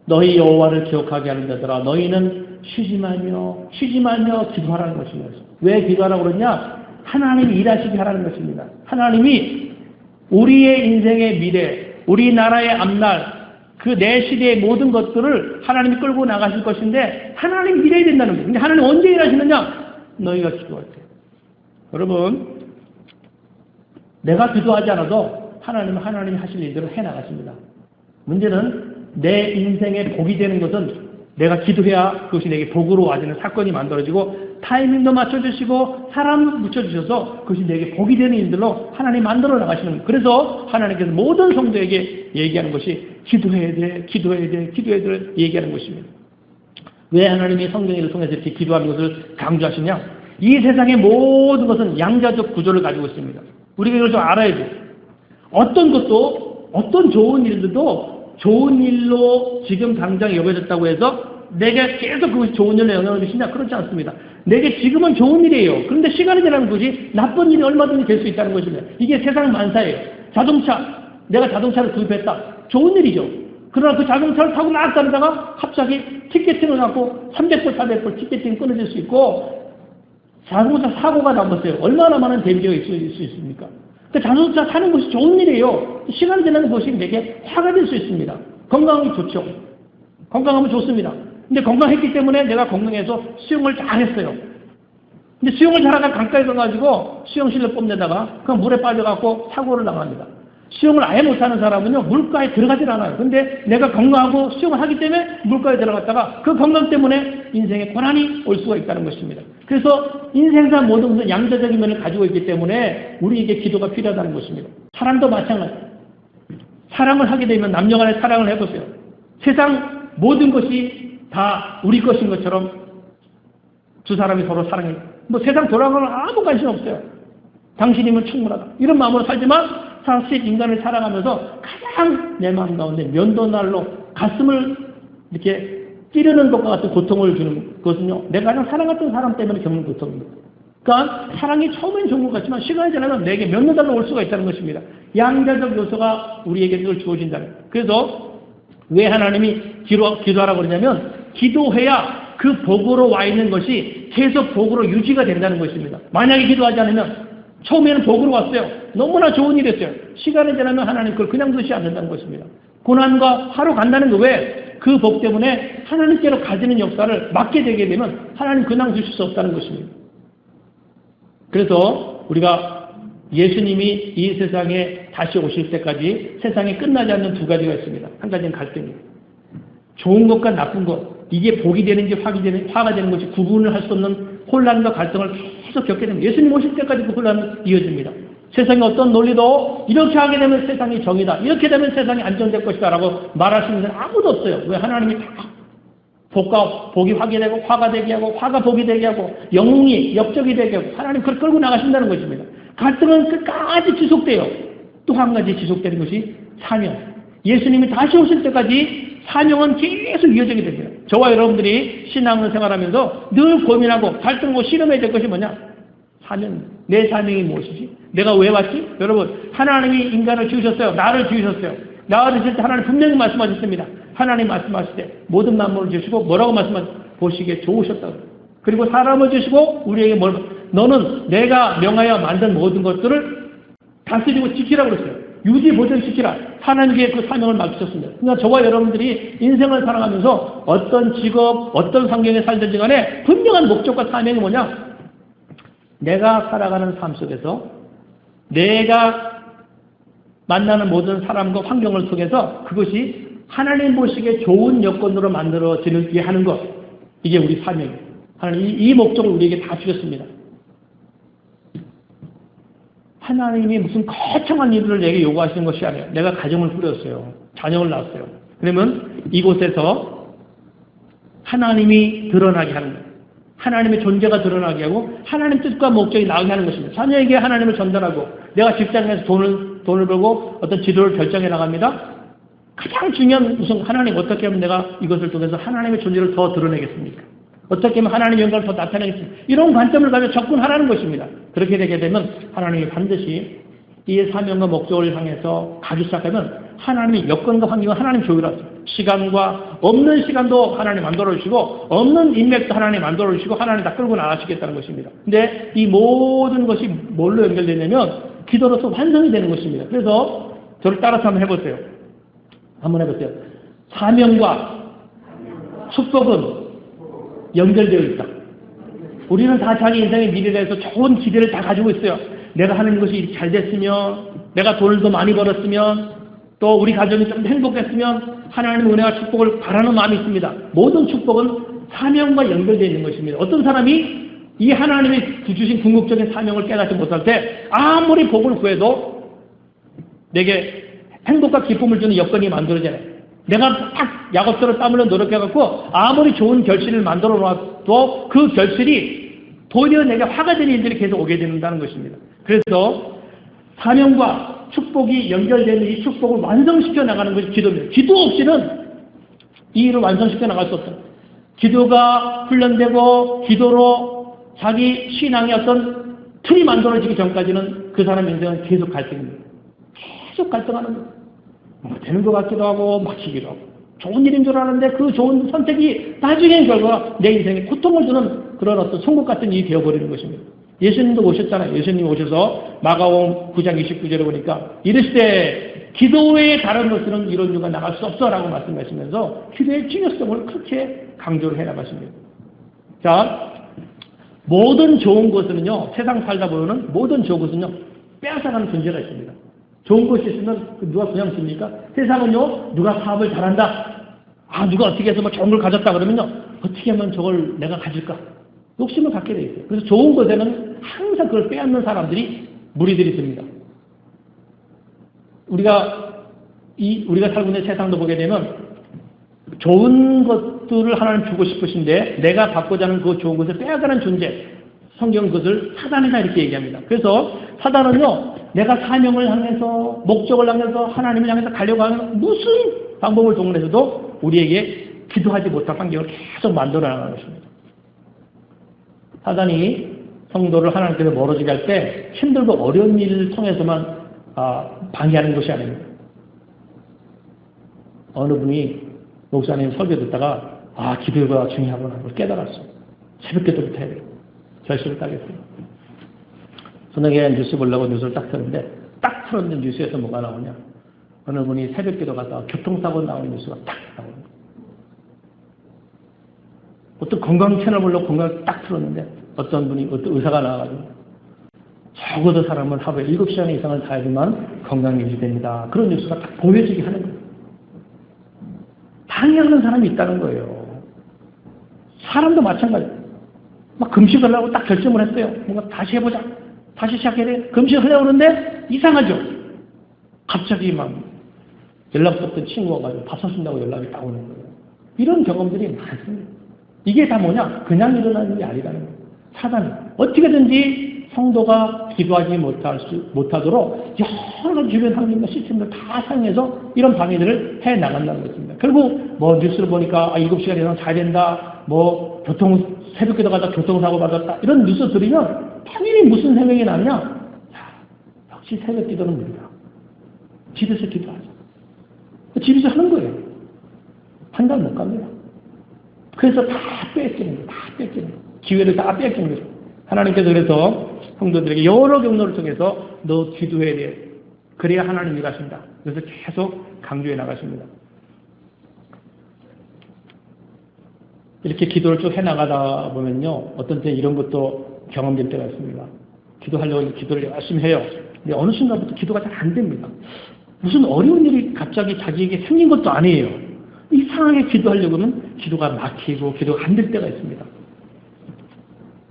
너희 여호와를 기억하게 하는 자들아 너희는 쉬지 말며 기도하라는 것입니다. 왜 기도하라고 그러냐? 하나님이 일하시게 하라는 것입니다. 하나님이 우리의 인생의 미래, 우리나라의 앞날, 그 내 시대의 모든 것들을 하나님이 끌고 나가실 것인데 하나님이 일해야 된다는 거예요. 근데 하나님 언제 일하시느냐? 너희가 기도할 때. 여러분, 내가 기도하지 않아도 하나님이 하실 일들을 해나가십니다. 문제는 내 인생에 복이 되는 것은 내가 기도해야 그것이 내게 복으로 와지는 사건이 만들어지고 타이밍도 맞춰주시고 사람도 붙여주셔서 그것이 내게 복이 되는 일들로 하나님 만들어 나가시는 거예요. 그래서 하나님께서 모든 성도에게 얘기하는 것이 기도해야 돼 얘기하는 것입니다. 왜 하나님이 성경을 통해서 이렇게 기도하는 것을 강조하시냐? 이 세상의 모든 것은 양자적 구조를 가지고 있습니다. 우리가 이걸 좀 알아야 돼요. 어떤 것도 어떤 좋은 일들도 좋은 일로 지금 당장 여겨졌다고 해서 내게 계속 그것이 좋은 일로 영향을 미치냐? 그렇지 않습니다. 내게 지금은 좋은 일이에요. 그런데 시간이 지나면 그것이 나쁜 일이 얼마든지 될 수 있다는 것입니다. 이게 세상 만사예요. 내가 자동차를 구입했다. 좋은 일이죠. 그러나 그 자동차를 타고 막 다니다가 갑자기 티켓팅을 갖고 300불, 400불 티켓팅 끊어질 수 있고 자동차 사고가 나봤어요. 얼마나 많은 데미지가 있을 수 있습니까? 그 자동차 타는 것이 좋은 일이에요. 시간이 지나면 그것이 내게 화가 될 수 있습니다. 건강이 좋죠. 건강하면 좋습니다. 근데 건강했기 때문에 내가 건강해서 수영을 잘했어요. 근데 수영을 잘하다가 강가에 가가지고 수영실로 뽐내다가 그 물에 빠져갖고 사고를 당합니다. 수영을 아예 못하는 사람은요 물가에 들어가질 않아요. 근데 내가 건강하고 수영을 하기 때문에 물가에 들어갔다가 그 건강 때문에 인생에 고난이 올 수가 있다는 것입니다. 그래서 인생사 모든 것은 양자적인 면을 가지고 있기 때문에 우리에게 기도가 필요하다는 것입니다. 사람도 마찬가지. 사랑을 하게 되면 남녀간의 사랑을 해보세요. 세상 모든 것이 다 우리 것인 것처럼 두 사람이 서로 사랑해요. 뭐 세상 돌아가는 아무 관심 없어요. 당신이면 충분하다. 이런 마음으로 살지만 사실 인간을 살아가면서 가장 내 마음 가운데 면도날로 가슴을 이렇게 찌르는 것과 같은 고통을 주는 그것은요, 내가 가장 사랑했던 사람 때문에 겪는 고통입니다. 그러니까 사랑이 처음엔 좋은 것 같지만 시간이 지나면 내게 면도날로 올 수가 있다는 것입니다. 양자적 요소가 우리에게 그걸 주어진다는 거예요. 그래서 왜 하나님이 기도하라고 그러냐면 기도해야 그 복으로 와 있는 것이 계속 복으로 유지가 된다는 것입니다. 만약에 기도하지 않으면 처음에는 복으로 왔어요. 너무나 좋은 일이었어요. 시간이 지나면 하나님 그걸 그냥 두지 않는다는 것입니다. 고난과 하루 간다는 거 왜? 그 복 때문에 하나님께로 가지는 역사를 맡게 되게 되면 하나님 그냥 주실 수 없다는 것입니다. 그래서 우리가 예수님이 이 세상에 다시 오실 때까지 세상에 끝나지 않는 두 가지가 있습니다. 한 가지는 갈등이에요. 좋은 것과 나쁜 것, 이게 복이 되는지 화가 되는 것이 구분을 할 수 없는 혼란과 갈등을 계속 겪게 됩니다. 예수님 오실 때까지 그 혼란은 이어집니다. 세상의 어떤 논리도 이렇게 하게 되면 세상이 정이다. 이렇게 되면 세상이 안정될 것이다. 라고 말할 수 있는 사람은 아무도 없어요. 왜? 하나님이 다 복이 화게 되고 화가 되게 하고 화가 복이 되게 하고 영웅이 역적이 되게 하고 하나님 그걸 끌고 나가신다는 것입니다. 갈등은 끝까지 지속돼요. 또 한 가지 지속되는 것이 사명. 예수님이 다시 오실 때까지 사명은 계속 이어지게 됩니다. 저와 여러분들이 신앙을 생활하면서 늘 고민하고 갈등하고 실험해야 될 것이 뭐냐? 사명. 내 사명이 무엇이지? 내가 왜 왔지? 여러분, 하나님이 인간을 지으셨어요. 나를 지으셨어요. 나를 지을 때 하나님 분명히 말씀하셨습니다. 하나님 말씀하실 때 모든 만물을 지으시고 뭐라고 말씀하셨어요? 보시기에 좋으셨다고. 그리고 사람을 지으시고 우리에게 너는 내가 명하여 만든 모든 것들을 다스리고 지키라고 그랬어요. 유지, 보존, 지키라. 하나님께 그 사명을 맡기셨습니다. 그러니까 저와 여러분들이 인생을 살아가면서 어떤 직업, 어떤 환경에 살든지 간에 분명한 목적과 사명이 뭐냐? 내가 살아가는 삶 속에서 내가 만나는 모든 사람과 환경을 통해서 그것이 하나님 보시기에 좋은 여건으로 만들어지게 하는 것. 이게 우리 사명이에요. 하나님 이 목적을 우리에게 다 주셨습니다. 하나님이 무슨 거창한 일을 내게 요구하시는 것이 아니에요. 내가 가정을 꾸렸어요. 자녀를 낳았어요. 그러면 이곳에서 하나님이 드러나게 하는 거예요. 하나님의 존재가 드러나게 하고 하나님 뜻과 목적이 나오게 하는 것입니다. 자녀에게 하나님을 전달하고 내가 직장에서 돈을 벌고 어떤 지도를 결정해 나갑니다. 가장 중요한 우선 하나님 어떻게 하면 내가 이것을 통해서 하나님의 존재를 더 드러내겠습니까? 어떻게 하면 하나님의 영광을 더 나타내겠습니까? 이런 관점을 가지고 접근하라는 것입니다. 그렇게 되게 되면 하나님이 반드시 이 사명과 목적을 향해서 가기 시작하면 하나님의 여건과 환경을 하나님 조율하세요. 시간과 없는 시간도 하나님 만들어주시고 없는 인맥도 하나님 만들어주시고 하나님 다 끌고 나가시겠다는 것입니다. 근데 이 모든 것이 뭘로 연결되냐면 기도로서 완성이 되는 것입니다. 그래서 저를 따라서 한번 해보세요. 한번 해보세요. 사명과 축복은 연결되어 있다. 우리는 다 자기 인생의 미래에 대해서 좋은 기대를 다 가지고 있어요. 내가 하는 것이 잘 됐으면, 내가 돈을 더 많이 벌었으면, 또 우리 가정이 좀 행복했으면 하나님의 은혜와 축복을 바라는 마음이 있습니다. 모든 축복은 사명과 연결되어 있는 것입니다. 어떤 사람이 이 하나님이 주신 궁극적인 사명을 깨닫지 못할 때 아무리 복을 구해도 내게 행복과 기쁨을 주는 여건이 만들어져요. 내가 딱 야곱처럼 땀 흘려 노력해갖고 아무리 좋은 결실을 만들어 놔도 그 결실이 도리어 내게 화가 되는 일들이 계속 오게 된다는 것입니다. 그래서 사명과 축복이 연결되는 이 축복을 완성시켜 나가는 것이 기도입니다. 기도 없이는 이 일을 완성시켜 나갈 수 없다. 기도가 훈련되고 기도로 자기 신앙의 어떤 틀이 만들어지기 전까지는 그 사람 인생은 계속 갈등입니다. 계속 갈등하는 거예요. 되는 것 같기도 하고 막히기도 하고 좋은 일인 줄 아는데 그 좋은 선택이 나중에 결과 내 인생에 고통을 주는 그런 어떤 송곳 같은 일이 되어버리는 것입니다. 예수님도 오셨잖아요. 예수님 오셔서 마가복음 9장 29절에 보니까 이르시되 기도 외에 다른 것들은 이런 이유가 나갈 수 없어라고 말씀하시면서 기도의 중요성을 그렇게 강조를 해나가십니다. 자, 모든 좋은 것은요, 세상 살다 보면은 모든 좋은 것은요, 빼앗아가는 존재가 있습니다. 좋은 것이 있으면 누가 그냥 줍니까? 세상은요, 누가 사업을 잘한다. 누가 어떻게 해서 뭐 좋은 걸 가졌다 그러면요, 어떻게 하면 저걸 내가 가질까? 욕심을 갖게 돼 있어요. 그래서 좋은 것에는 항상 그걸 빼앗는 사람들이 무리들이 있습니다. 우리가 살고 있는 세상도 보게 되면 좋은 것들을 하나님 주고 싶으신데 내가 받고자 하는 그 좋은 것을 빼앗아가는 존재, 성경은 그것을 사단이다 이렇게 얘기합니다. 그래서 사단은요, 내가 사명을 향해서, 목적을 향해서, 하나님을 향해서 가려고 하는 무슨 방법을 동원해서도 우리에게 기도하지 못할 환경을 계속 만들어 나가는 것입니다. 사단이 성도를 하나님께서 멀어지게 할 때 힘들고 어려운 일을 통해서만 방해하는 것이 아닙니다. 어느 분이 목사님 설교 듣다가 기도가 중요하구나 그걸 깨달았어요. 새벽기도부터 해야 돼요. 결심을 딱 했어요. 저녁에 뉴스 보려고 뉴스를 딱 틀었는데 딱 틀었는데 뉴스에서 뭐가 나오냐. 어느 분이 새벽기도 가다가 교통사고 나오는 뉴스가 딱 나옵니다. 어떤 건강 채널 보려고 건강을 딱 틀었는데 어떤 분이 어떤 의사가 나와가지고 적어도 사람은 하루에 7시간 이상을 자야지만 건강이 유지됩니다. 그런 뉴스가 딱 보여지게 하는 거예요. 방해하는 사람이 있다는 거예요. 사람도 마찬가지예요. 막 금식을 하고 딱 결정을 했어요. 뭔가 다시 해보자. 다시 시작해야 돼. 금식을 하려고 하는데 이상하죠. 갑자기 막 연락 썼던 친구가 가지고 밥 사준다고 연락이 딱 오는 거예요. 이런 경험들이 많습니다. 이게 다 뭐냐? 그냥 일어나는 게 아니라는 거예요. 사단이 어떻게든지 성도가 기도하지 못하도록 여러 주변 환경과 시스템을 다 사용해서 이런 방해들을 해 나간다는 것입니다. 결국 뭐 뉴스를 보니까 7시간 이상 자야 된다, 뭐 새벽기도 가다 교통사고 받았다 이런 뉴스 들으면 당연히 무슨 생각이 나냐? 역시 새벽기도는 무리다. 집에서 기도하자. 집에서 하는 거예요. 한 달 못 갑니다. 그래서 다 뺏기는 거예요. 다 뺏기는 거예요. 기회를 다 뺏기는 거예요. 하나님께서 그래서 성도들에게 여러 경로를 통해서 너 기도해야 돼. 그래야 하나님 일하신다. 그래서 계속 강조해 나가십니다. 이렇게 기도를 쭉 해나가다 보면요. 어떤 때 이런 것도 경험될 때가 있습니다. 기도하려고 기도를 열심히 해요. 근데 어느 순간부터 기도가 잘 안 됩니다. 무슨 어려운 일이 갑자기 자기에게 생긴 것도 아니에요. 이상하게 기도하려고 하면 기도가 막히고 기도가 안 될 때가 있습니다.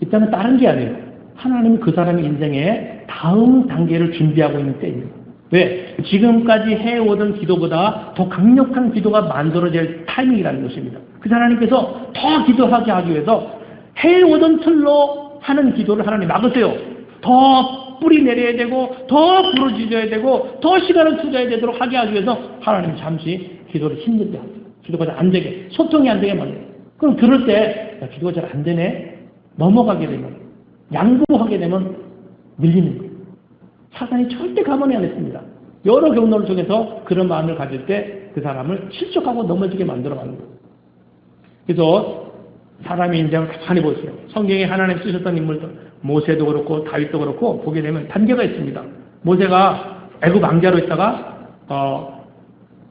이때는 다른 게 아니에요. 하나님이 그 사람의 인생에 다음 단계를 준비하고 있는 때입니다. 왜? 지금까지 해오던 기도보다 더 강력한 기도가 만들어질 타이밍이라는 것입니다. 그 하나님께서 더 기도하게 하기 위해서 해오던 틀로 하는 기도를 하나님 막으세요. 더 뿌리 내려야 되고 더 부러지셔야 되고 더 시간을 투자해야 되도록 하게 하기 위해서 하나님 잠시 기도를 힘들게 하세요. 기도가 잘 안 되게, 소통이 안 되게 만들어요. 그럼 그럴 때 기도가 잘 안 되네. 넘어가게 되면, 양보하게 되면 밀리는 거예요. 사단이 절대 가만히 안 했습니다. 여러 경로를 통해서 그런 마음을 가질 때 그 사람을 실족하고 넘어지게 만들어가는 거예요. 그래서 사람의 인생을 가만히 보세요. 성경에 하나님 쓰셨던 인물들, 모세도 그렇고 다윗도 그렇고 보게 되면 단계가 있습니다. 모세가 애굽 왕자로 있다가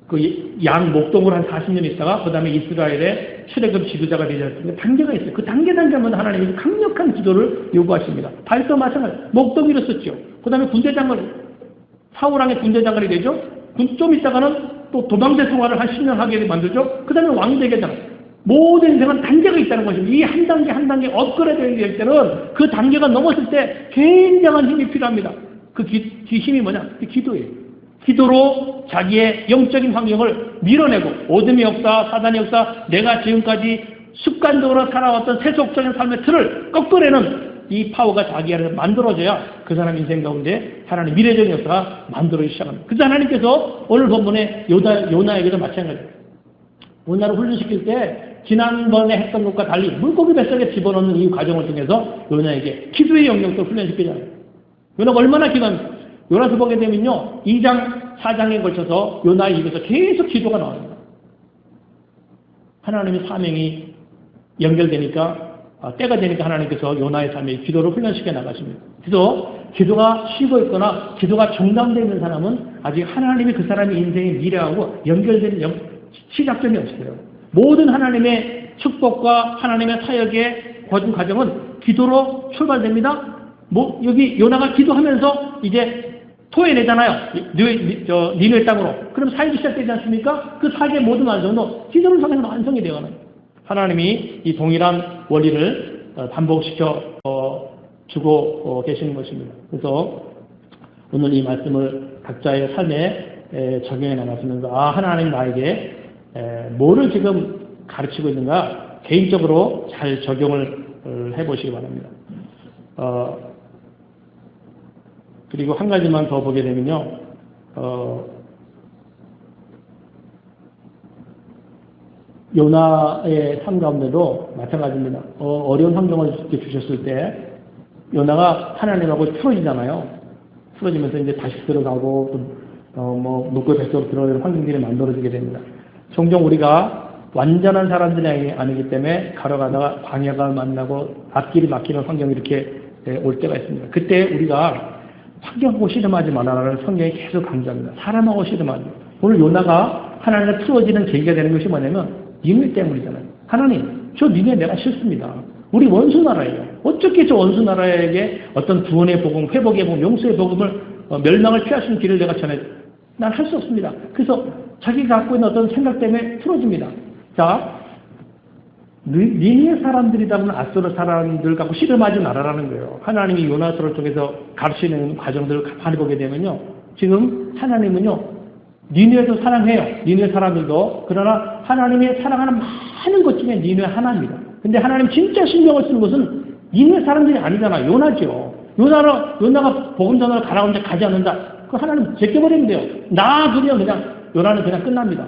그 양 목동으로 한 40년 있다가 그 다음에 이스라엘의 출애굽 지도자가 되셨습니다. 단계가 있어요. 그 단계마다 하나님이 강력한 기도를 요구하십니다. 다윗도 마찬가지. 목동이로 썼죠. 그 다음에 군대장관, 사울왕의 군대장관이 되죠. 좀 있다가는 또 도망대 생활을 한 10년 하게 만들죠. 그 다음에 왕이 되게 되잖아요. 모든 인생은 단계가 있다는 것입니다. 이 한 단계 한 단계 업그레이드 될 때는 그 단계가 넘었을 때 굉장한 힘이 필요합니다. 그 힘이 뭐냐? 그 기도예요. 기도로 자기의 영적인 환경을 밀어내고 어둠의 역사, 사단의 역사, 내가 지금까지 습관적으로 살아왔던 세속적인 삶의 틀을 꺾어내는 이 파워가 자기 안에서 만들어져야 그 사람 인생 가운데 하나님의 미래적인 역사가 만들어지기 시작합니다. 그래서 하나님께서 오늘 본문에 요나에게도 마찬가지예요. 요나를 훈련시킬 때 지난번에 했던 것과 달리 물고기 뱃속에 집어넣는 이 과정을 통해서 요나에게 기도의 영역도 훈련시키잖아요. 요나가 얼마나 기도합니까? 요나서 보게 되면요, 2장, 4장에 걸쳐서 요나의 입에서 계속 기도가 나옵니다. 하나님의 사명이 연결되니까, 때가 되니까 하나님께서 요나의 삶에 기도를 훈련시켜 나가십니다. 그래서 기도가 쉬고 있거나 기도가 중단되어 있는 사람은 아직 하나님이 그 사람의 인생의 미래하고 연결되는 시작점이 없어요. 모든 하나님의 축복과 하나님의 사역의 과정은 기도로 출발됩니다. 여기 요나가 기도하면서 이제 토해내잖아요. 니누의 땅으로. 그럼 사역이 시작되지 않습니까? 그 사역의 모든 완성도 기도를 통해서 완성이 되어가는 거예요. 하나님이 이 동일한 원리를 반복시켜 주고 계시는 것입니다. 그래서 오늘 이 말씀을 각자의 삶에 적용해 나가시면서 하나님 나에게 뭐를 지금 가르치고 있는가 개인적으로 잘 적용을 해보시기 바랍니다. 그리고 한 가지만 더 보게 되면요. 요나의 삶 가운데도 마찬가지입니다. 어려운 환경을 주셨을 때 요나가 하나님하고 틀어지잖아요. 틀어지면서 이제 다시 들어가고 물고기 뱃속으로 들어가는 환경들이 만들어지게 됩니다. 종종 우리가 완전한 사람들이 아니기 때문에 걸어가다가 광야가 만나고 앞길이 막히는 환경이 이렇게 올 때가 있습니다. 그때 우리가 환경하고 씨름하지 말아라는 성경이 계속 강조합니다. 사람하고 씨름하지. 오늘 요나가 하나님과 틀어지는 계기가 되는 것이 뭐냐면 니네 때문이잖아요. 하나님, 저 니네 내가 싫습니다. 우리 원수 나라예요. 어떻게 저 원수 나라에게 어떤 구원의 복음, 회복의 복음, 용서의 복음을 멸망을 피할 수 있는 길을 내가 전해. 난 할 수 없습니다. 그래서 자기가 갖고 있는 어떤 생각 때문에 틀어집니다. 자, 니네 사람들이다 보면 아수르 사람들 갖고 씨름하지 말아라는 거예요. 하나님이 요나서를 통해서 가르치는 과정들을 가만히 보게 되면요. 지금 하나님은요. 니네도 사랑해요. 니네 사람들도. 그러나 하나님의 사랑하는 많은 것 중에 니네 하나입니다. 근데 하나님 진짜 신경을 쓰는 것은 니네 사람들이 아니잖아. 요나죠. 요나가 복음 전하러 가라고 하는데 가지 않는다. 그 하나님 제껴버리면 돼요. 그냥 요나는 그냥 끝납니다.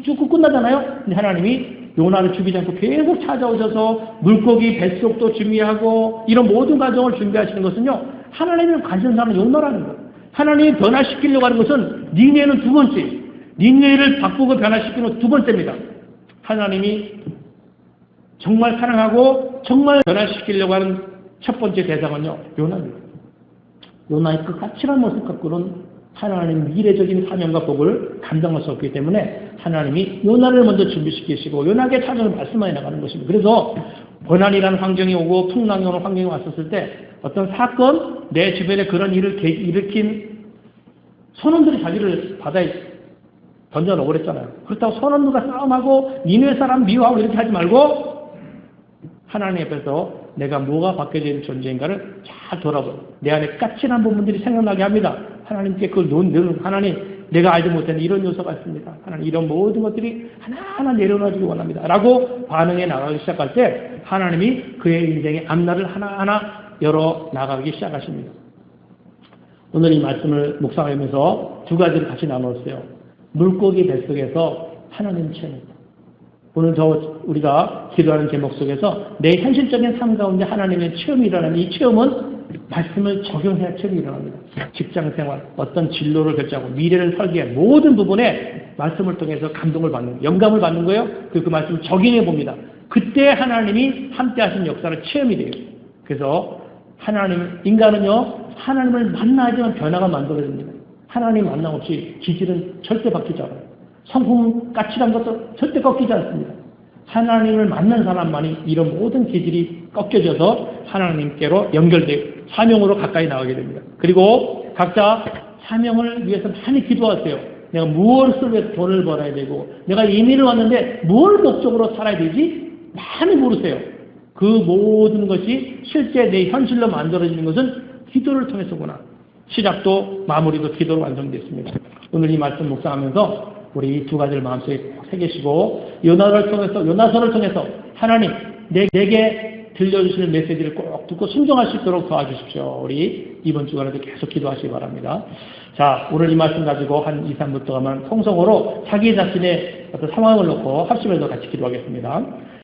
죽고 끝나잖아요. 근데 하나님이 요나를 죽이지 않고 계속 찾아오셔서 물고기 뱃속도 준비하고 이런 모든 과정을 준비하시는 것은요. 하나님을 관심 사는 요나라는 거예요. 하나님이 변화시키려고 하는 것은 니네는 두 번째. 니네를 바꾸고 변화시키는 두 번째입니다. 하나님이 정말 사랑하고 정말 변화시키려고 하는 첫 번째 대상은요. 요나입니다. 요나의 그 까칠한 모습 갖고는 하나님 미래적인 사명과 복을 감당할 수 없기 때문에 하나님이 요나를 먼저 준비시키시고 요나에게 찾아오는 말씀만이 나가는 것입니다. 그래서 고난이라는 환경이 오고 풍랑이 오는 환경이 왔었을 때 어떤 사건, 내 주변에 그런 일을 일으킨 선원들이 자기를 바다에 던져놓으고 그랬잖아요. 그렇다고 선원들과 싸움하고 니네 사람 미워하고 이렇게 하지 말고 하나님 앞에서 내가 뭐가 바뀌어야 되는 존재인가를 잘 돌아보고 내 안에 까칠한 부분들이 생각나게 합니다. 하나님께 그걸 하나님 내가 알지 못했는 이런 요소가 있습니다. 하나님 이런 모든 것들이 하나하나 내려놔주기 원합니다. 라고 반응해 나가기 시작할 때 하나님이 그의 인생의 앞날을 하나하나 열어 나가기 시작하십니다. 오늘 이 말씀을 묵상하면서 두 가지를 같이 나눴어요. 물고기 뱃속에서 하나님 체험입니다. 오늘 우리가 기도하는 제목 속에서 내 현실적인 삶 가운데 하나님의 체험이 일어나는 이 체험은 말씀을 적용해야 체험이 일어납니다. 직장생활, 어떤 진로를 결정하고 미래를 설계한 모든 부분에 말씀을 통해서 감동을 받는, 영감을 받는 거예요. 그 말씀을 적용해 봅니다. 그때 하나님이 함께 하신 역사를 체험이 돼요. 그래서 인간은요, 하나님을 만나야지만 변화가 만들어집니다. 하나님 만남 없이 기질은 절대 바뀌지 않아요. 성품 까칠한 것도 절대 꺾이지 않습니다. 하나님을 만난 사람만이 이런 모든 기질이 꺾여져서 하나님께로 연결되고 사명으로 가까이 나가게 됩니다. 그리고 각자 사명을 위해서 많이 기도하세요. 내가 무엇을 위해서 돈을 벌어야 되고 내가 이민을 왔는데 뭘 목적으로 살아야 되지? 많이 물으세요. 그 모든 것이 실제 내 현실로 만들어지는 것은 기도를 통해서구나. 시작도 마무리도 기도로 완성됐습니다. 오늘 이 말씀 묵상하면서 우리 이 두 가지를 마음속에 새기시고 요나서를 통해서 하나님 내게 들려주시는 메시지를 꼭 듣고 순종할 수 있도록 도와주십시오. 우리 이번 주간에도 계속 기도하시기 바랍니다. 자, 오늘 이 말씀 가지고 한 2, 3분 동안 통성으로 자기 자신의 어떤 상황을 놓고 합심해서 같이 기도하겠습니다.